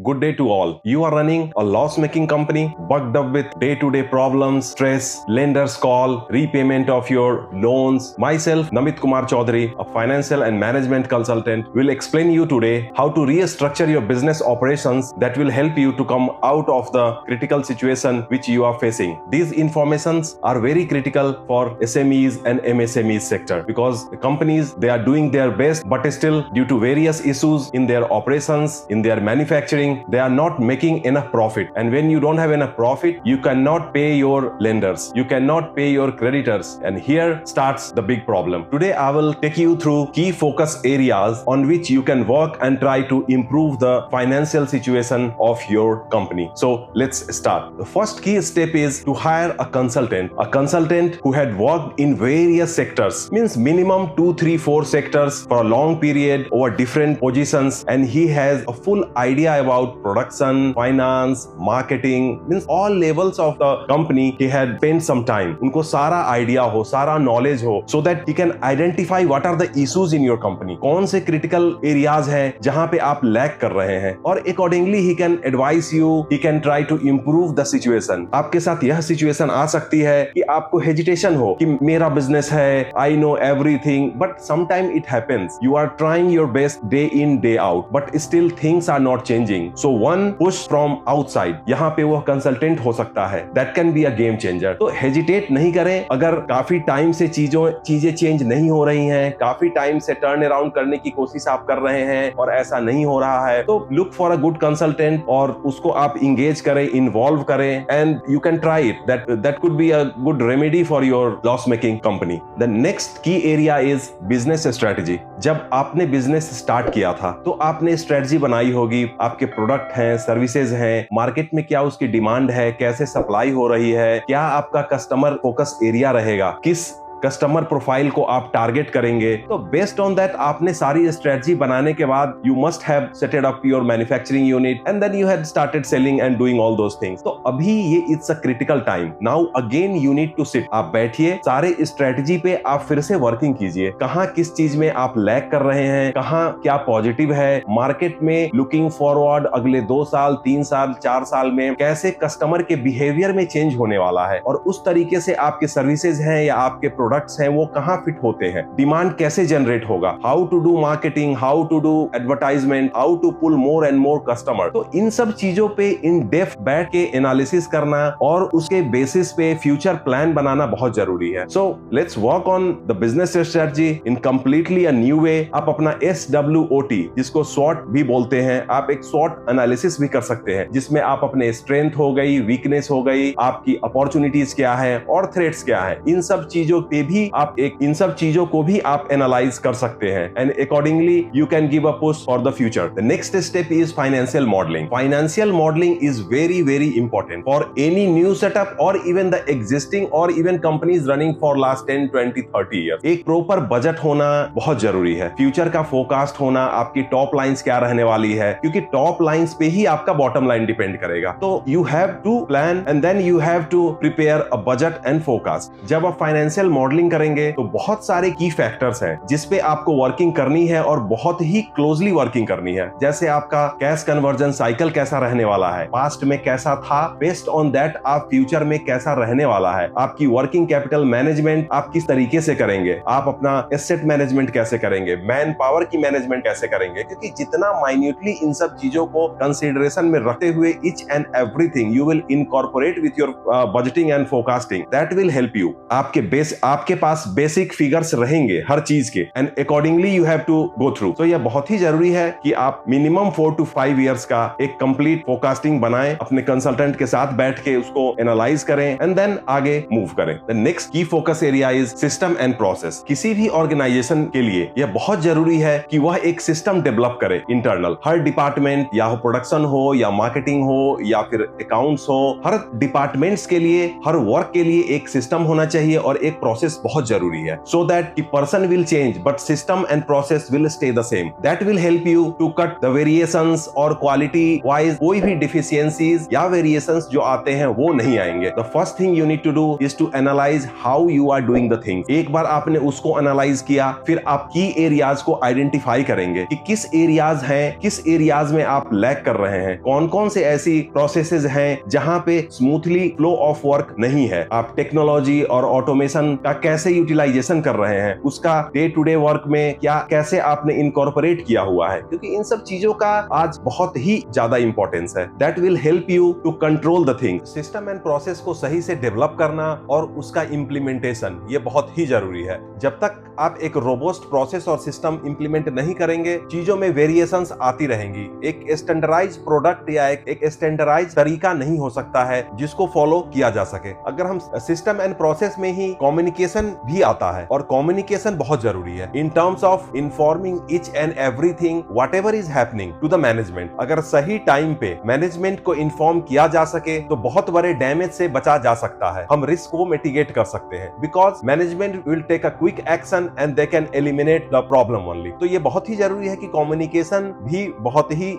Good day to all. You are running a loss-making company, bugged up with day-to-day problems, stress, lenders call, repayment of your loans. Myself, Namit Kumar Chaudhary, a financial and management consultant, will explain you today how to restructure your business operations that will help you to come out of the critical situation which you are facing. These informations are very critical for SMEs and MSMEs sector because the companies, they are doing their best, but still due to various issues in their operations, in their manufacturing, they are not making enough profit. And when you don't have enough profit, you cannot pay your lenders, you cannot pay your creditors, and here starts the big problem. Today I will take you through key focus areas on which you can work and try to improve the financial situation of your company. So let's start. The first key step is to hire a consultant who had worked in various sectors, means minimum 2, 3, 4 sectors for a long period over different positions, and he has a full idea about production, finance, marketing, means all levels of the company. He had spent some time, उनको सारा idea हो, सारा knowledge हो, so that he can identify what are the issues in your company, कौन से critical areas हैं जहां पे आप lack कर रहे हैं, और accordingly he can advise you, he can try to improve the situation. आपके साथ यह situation आ सकती है कि आपको hesitation हो कि मेरा business है, I know everything, but sometime it happens. You are trying your best day in day out, but still things are not changing. So one push from outside, यहाँ पे वो consultant हो सकता है. That can be a game changer. तो hesitate नहीं करें. अगर काफी टाइम से चीजें चेंज नहीं हो रही हैं, काफी टाइम से टर्न अराउंड करने की कोशिश आप कर रहे हैं और ऐसा नहीं हो रहा है, तो look for a good consultant और उसको आप इंगेज करें, इन्वॉल्व करें, and you can try it. That could be a good remedy for your loss making company. The next की एरिया इज बिजनेस स्ट्रेटेजी. जब आपने बिजनेस स्टार्ट किया था तो आपने स्ट्रेटजी बनाई होगी, आपके प्रोडक्ट हैं, सर्विसेज हैं, मार्केट में क्या उसकी डिमांड है, कैसे सप्लाई हो रही है, क्या आपका कस्टमर फोकस एरिया रहेगा, किस कस्टमर प्रोफाइल को आप टारगेट करेंगे. तो बेस्ड ऑन दैट आपने सारी स्ट्रेटजी बनाने के बाद you must have setted up your manufacturing unit and then you had started selling and doing all those things. तो अभी ये it's a critical time. Now again you need to sit. आप बैठिए, सारे स्ट्रेटजी पे आप फिर से वर्किंग कीजिए. कहां किस चीज में आप लैग कर रहे हैं, कहां क्या पॉजिटिव है, मार्केट में लुकिंग फॉरवर्ड अगले 2 साल 3 साल 4 साल में कैसे कस्टमर के बिहेवियर में चेंज होने वाला है, और उस तरीके से आपके सर्विसेज हैं या आपके प्रोडक्ट्स हैं वो कहां फिट होते हैं, डिमांड कैसे जनरेट होगा, how to do marketing, how to do advertisement, how to pull more and more customer. तो इन सब चीजों पे इन डेप्थ बैठ के एनालिसिस करना और उसके बेसिस पे फ्यूचर प्लान बनाना बहुत जरूरी है. So let's work on the business strategy in completely a new way. आप अपना SWOT, जिसको SWOT भी बोलते हैं, आप एक SWOT एनालिसिस भी कर सकते हैं, जिसमें आप अपने स्ट्रेंथ हो गई, वीकनेस हो गई, आपकी अपॉर्चुनिटीज क्या है और थ्रेट्स क्या है, इन सब चीजों पे भी आप इन सब चीजों को भी आप एनालाइज कर सकते हैं, and accordingly you can give a push for the future. The next step is financial modelling. Financial modelling is very very important for any new setup और इवन द एग्जिस्टिंग और even companies running for last 10, 20, 30 years. एक proper budget होना बहुत जरूरी है. Future का forecast होना, आपकी टॉप लाइंस क्या रहने वाली है, क्योंकि टॉप लाइंस पे ही आपका बॉटम लाइन डिपेंड करेगा. तो you have to plan and then you have to prepare a budget and forecast. जब आप फाइनेंशियल मॉडलिंग करेंगे तो बहुत सारे की फैक्टर्स हैं जिसपे आपको वर्किंग करनी है और बहुत ही क्लोजली वर्किंग करनी है. जैसे आपका कैश कन्वर्जन साइकिल कैसा रहने वाला है, पास्ट में कैसा था, बेस्ड ऑन दैट आप फ्यूचर में कैसा रहने वाला है, आपकी वर्किंग कैपिटल मैनेजमेंट आप किस तरीके से करेंगे, आप अपना एसेट मैनेजमेंट कैसे करेंगे, मैन पावर की मैनेजमेंट कैसे करेंगे, क्योंकि जितना माइन्यूटली इन सब चीजों को कंसिडरेशन में रखते हुए each and everything you will incorporate with your budgeting and forecasting, that will help you. आपके पास बेसिक फिगर्स रहेंगे हर चीज के, and accordingly you have to go through. तो यह बहुत ही जरूरी है कि आप मिनिमम 4 to 5 इयर्स का एक कंप्लीट फोरकास्टिंग बनाएं, अपने कंसल्टेंट के साथ बैठ के उसको एनालाइज करें एंड देन आगे मूव करें. The next key focus area is system and process. किसी भी ऑर्गेनाइजेशन के लिए यह बहुत जरूरी है कि वह एक सिस्टम डेवलप करे इंटरनल. हर डिपार्टमेंट, या हो प्रोडक्शन हो या मार्केटिंग हो या फिर अकाउंट्स हो, हर डिपार्टमेंट्स के लिए, हर वर्क के लिए एक सिस्टम होना चाहिए और एक प्रोसेस प्रोसेस बहुत जरूरी है, सो दैट कि person will change but system and process will stay the same. That will help you to cut the variations और क्वालिटी वाइज कोई भी डिफिशियंसीज या वेरिएशंस जो आते हैं वो नहीं आएंगे। The first thing you need to do is to analyse how you are doing the thing. एक बार आपने उसको एनालाइज किया, फिर आप की एरियाज को आइडेंटिफाई करेंगे कि किस एरियाज हैं, किस एरियाज में आप लैग कर रहे हैं, कौन कौन से ऐसी प्रोसेसेस हैं जहां पे स्मूथली फ्लो ऑफ वर्क नहीं है। आप टेक्नोलॉजी और ऑटोमेशन का कैसे यूटिलाइजेशन कर रहे हैं, उसका डे टू डे वर्क में क्या कैसे आपने इनकॉर्पोरेट किया हुआ है, क्योंकि इन सब चीजों का आज बहुत ही ज्यादा इंपॉर्टेंस है। That will help you to control the thing. System and process को सही से डेवलप करना और उसका इंप्लीमेंटेशन ये बहुत ही जरूरी है। जब तक आप एक रोबोस्ट प्रोसेस और सिस्टम इंप्लीमेंट नहीं करेंगे, चीजों में वेरिएशंस आती रहेंगी। एक स्टैंडर्डाइज प्रोडक्ट या एक स्टैंडर्डाइज तरीका नहीं हो सकता है जिसको फॉलो किया जा सके। अगर हम सिस्टम एंड प्रोसेस में ही कम्युनिकेशन भी आता है, और कम्युनिकेशन बहुत जरूरी है in terms of informing each and everything whatever is happening to the management. अगर सही टाइम पे मैनेजमेंट को इन्फॉर्म किया जा सके तो बहुत बड़े डैमेज से बचा जा सकता है, हम रिस्क को मिटिगेट कर सकते हैं, because management will take a quick action and they can eliminate the problem only. तो ये बहुत ही जरूरी है कि कम्युनिकेशन भी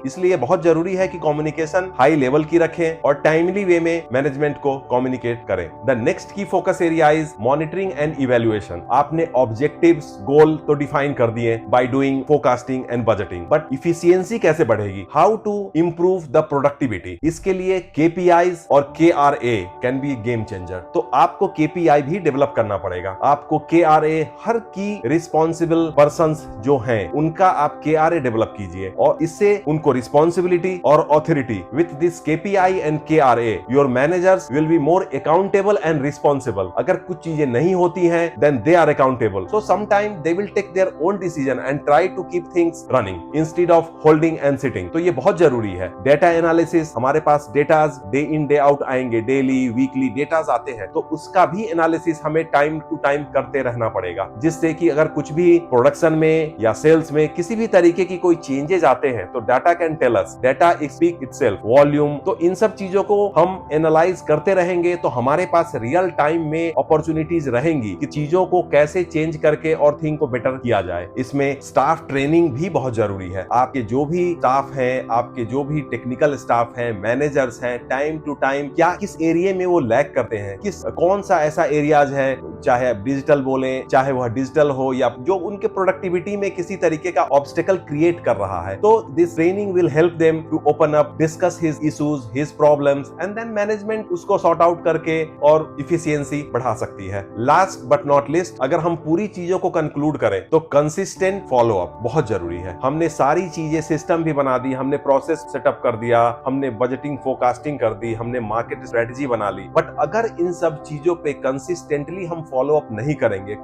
इसलिए बहुत जरूरी है कि कम्युनिकेशन हाई लेवल की रखें और टाइमली वे में मैनेजमेंट को कम्युनिकेट करें। The next key focus area is monitoring and evaluation. आपने ऑब्जेक्टिव्स, गोल तो डिफाइन कर दिए by doing forecasting and budgeting, but efficiency कैसे बढ़ेगी, how to improve the productivity. इसके लिए केपीआईज और KRA can be game changer. तो आपको केपीआई भी डेवलप करना पड़ेगा। आपको केआरए, हर की रिस्पॉन्सिबल पर्संस जो हैं उनका आप केआरए डेवलप कीजिए, और इससे उनको रिस्पॉन्सिबिलिटी और authority. With this KPI and KRA your managers will be more accountable and responsible. अगर कुछ चीजें नहीं होती हैं then they are accountable, so sometime they will take their own decision and try to keep things running instead of holding and sitting. तो ये बहुत जरूरी है। डेटा एनालिसिस, हमारे पास datas day in day out आएंगे, डेली वीकली डेटाज आते हैं, तो उसका भी एनालिसिस हमें टाइम टू टाइम करते रहना पड़ेगा, जिससे कि अगर कुछ भी प्रोडक्शन में या सेल्स में किसी भी तरीके की कोई चेंजेस आते हैं तो data can tell us, data speak itself, volume. तो इन सब चीजों को हम एनालाइज करते रहेंगे तो हमारे पास रियल टाइम में अपॉर्चुनिटीज रहेंगी कि चीजों को कैसे चेंज करके और थिंग को बेटर किया जाए। इसमें स्टाफ ट्रेनिंग भी बहुत जरूरी है। आपके जो भी स्टाफ है, आपके जो भी टेक्निकल स्टाफ है, मैनेजर्स हैं, टाइम टू टाइम क्या किस एरिया में वो लैग करते हैं, कौन सा ऐसा एरियाज है, चाहे डिजिटल बोले, चाहे वह डिजिटल हो, या जो उनके प्रोडक्टिविटी में किसी तरीके का ऑब्स्टेकल क्रिएट कर रहा है। तो this training will help them to open up, discuss his issues, his problems, and then management उसको सॉर्ट आउट करके और इफिशियंसी बढ़ा सकती है। लास्ट बट नॉट लिस्ट, अगर हम पूरी चीजों को कंक्लूड करें तो कंसिस्टेंट फॉलो अप बहुत जरूरी है। हमने सारी चीजें, सिस्टम भी बना दी, हमने प्रोसेस सेटअप कर दिया, हमने बजटिंग फोरकास्टिंग कर दी, हमने मार्केट स्ट्रेटजी बना ली, बट अगर इन सब चीजों पे कंसिस्टेंटली हम फॉलो अप नहीं करेंगे,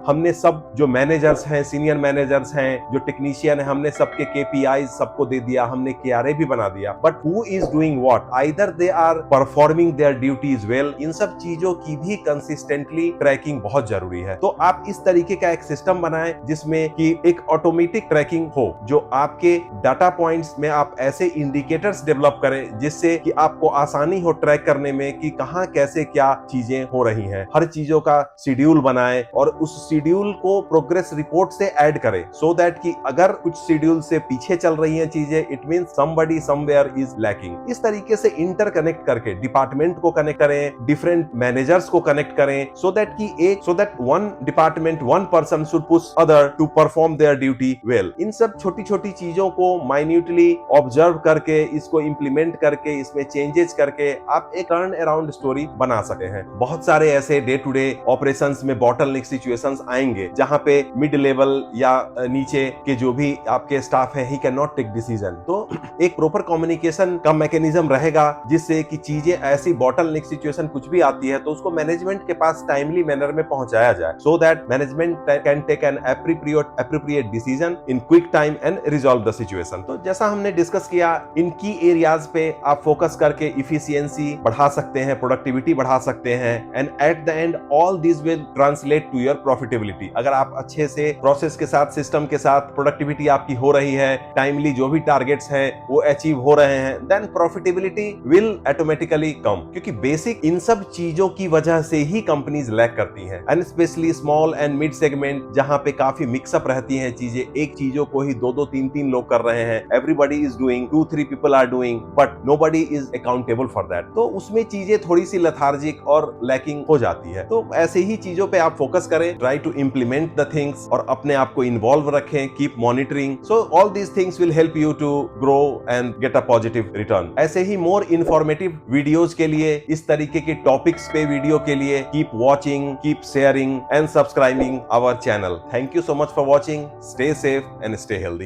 हमने सब जो मैनेजर्स हैं, सीनियर मैनेजर्स हैं, जो टेक्नीशियन है, हमने सबके केपीआई सबको दे दिया, हमने केआरए भी बना दिया, but who is doing what, either they are performing their duties well. इन सब चीजों की भी कंसिस्टेंटली ट्रैकिंग बहुत जरूरी है। तो आप इस तरीके का एक सिस्टम बनाएं जिसमें कि एक ऑटोमेटिक ट्रैकिंग हो, जो आपके डाटा पॉइंट्स में आप ऐसे इंडिकेटर्स डेवलप करें जिससे कि आपको आसानी हो ट्रैक करने में कि कहां कैसे क्या चीजें हो रही हैं। हर चीजों का शेड्यूल बनाएं और उस शेड्यूल को प्रोग्रेस रिपोर्ट से ऐड करें, सो दैट कि अगर कुछ शेड्यूल से पीछे चल रही हैं चीजें, it means somebody somewhere is lacking. इस तरीके से इंटरकनेक्ट करके डिपार्टमेंट को कनेक्ट करें, डिफरेंट मैनेजर्स को कनेक्ट करें, so that one department, one person should push other to perform their duty well. इन सब छोटी छोटी चीजों को माइन्यूटली ऑब्जर्व करके, इसको इंप्लीमेंट करके, इसमें चेंजेस करके आप एक टर्न अराउंड स्टोरी बना सकते हैं। बहुत सारे ऐसे डे टू डे ऑपरेशंस में बॉटलनेक सिचुएशंस आएंगे जहां पे मिड लेवल या नीचे के जो भी आपके स्टाफ है, he can not take decision. तो एक प्रॉपर कम्युनिकेशन का मैकेनिज्म रहेगा जिससे कि चीजें, ऐसी बॉटलनेक सिचुएशन कुछ भी आती है तो उसको मैनेजमेंट के पास टाइमली मैनर में पहुंचाया जाए, so that management can take an appropriate decision in quick time and resolve the situation. तो जैसा हमने डिस्कस किया, इन की एरियाज पे आप फोकस करके इफिशियंसी बढ़ा सकते हैं, प्रोडक्टिविटी बढ़ा सकते हैं, and at the end all this will translate to your profitability. अगर आप अच्छे से प्रोसेस के साथ, सिस्टम के साथ प्रोडक्टिविटी आपकी हो रही है, टाइमली जो भी टारगेट्स हैं वो अचीव हो रहे हैं, देन प्रॉफिटेबिलिटी विल ऑटोमेटिकली कम। क्योंकि बेसिक इन सब चीजों की वजह से ही कंपनीज लैग करती करती हैं, and specially small and mid segment जहां पे काफी मिक्सअप रहती हैं चीजें, एक चीजों को ही दो दो तीन तीन लोग कर रहे हैं, everybody is doing, 2-3 people are doing but nobody is accountable for that, तो उसमें चीजें थोड़ी सी लथार्जिक और लैकिंग हो जाती है। तो ऐसे ही चीजों पे आप फोकस करें, try to implement the things और अपने आप को इन्वॉल्व रखें, keep monitoring, so all these things will help you to grow and get a positive return. ऐसे ही मोर इंफॉर्मेटिव वीडियोस के लिए, इस तरीके के टॉपिक्स पे वीडियो के लिए keep watching, keep sharing and subscribing our channel. Thank you so much for watching. Stay safe and stay healthy.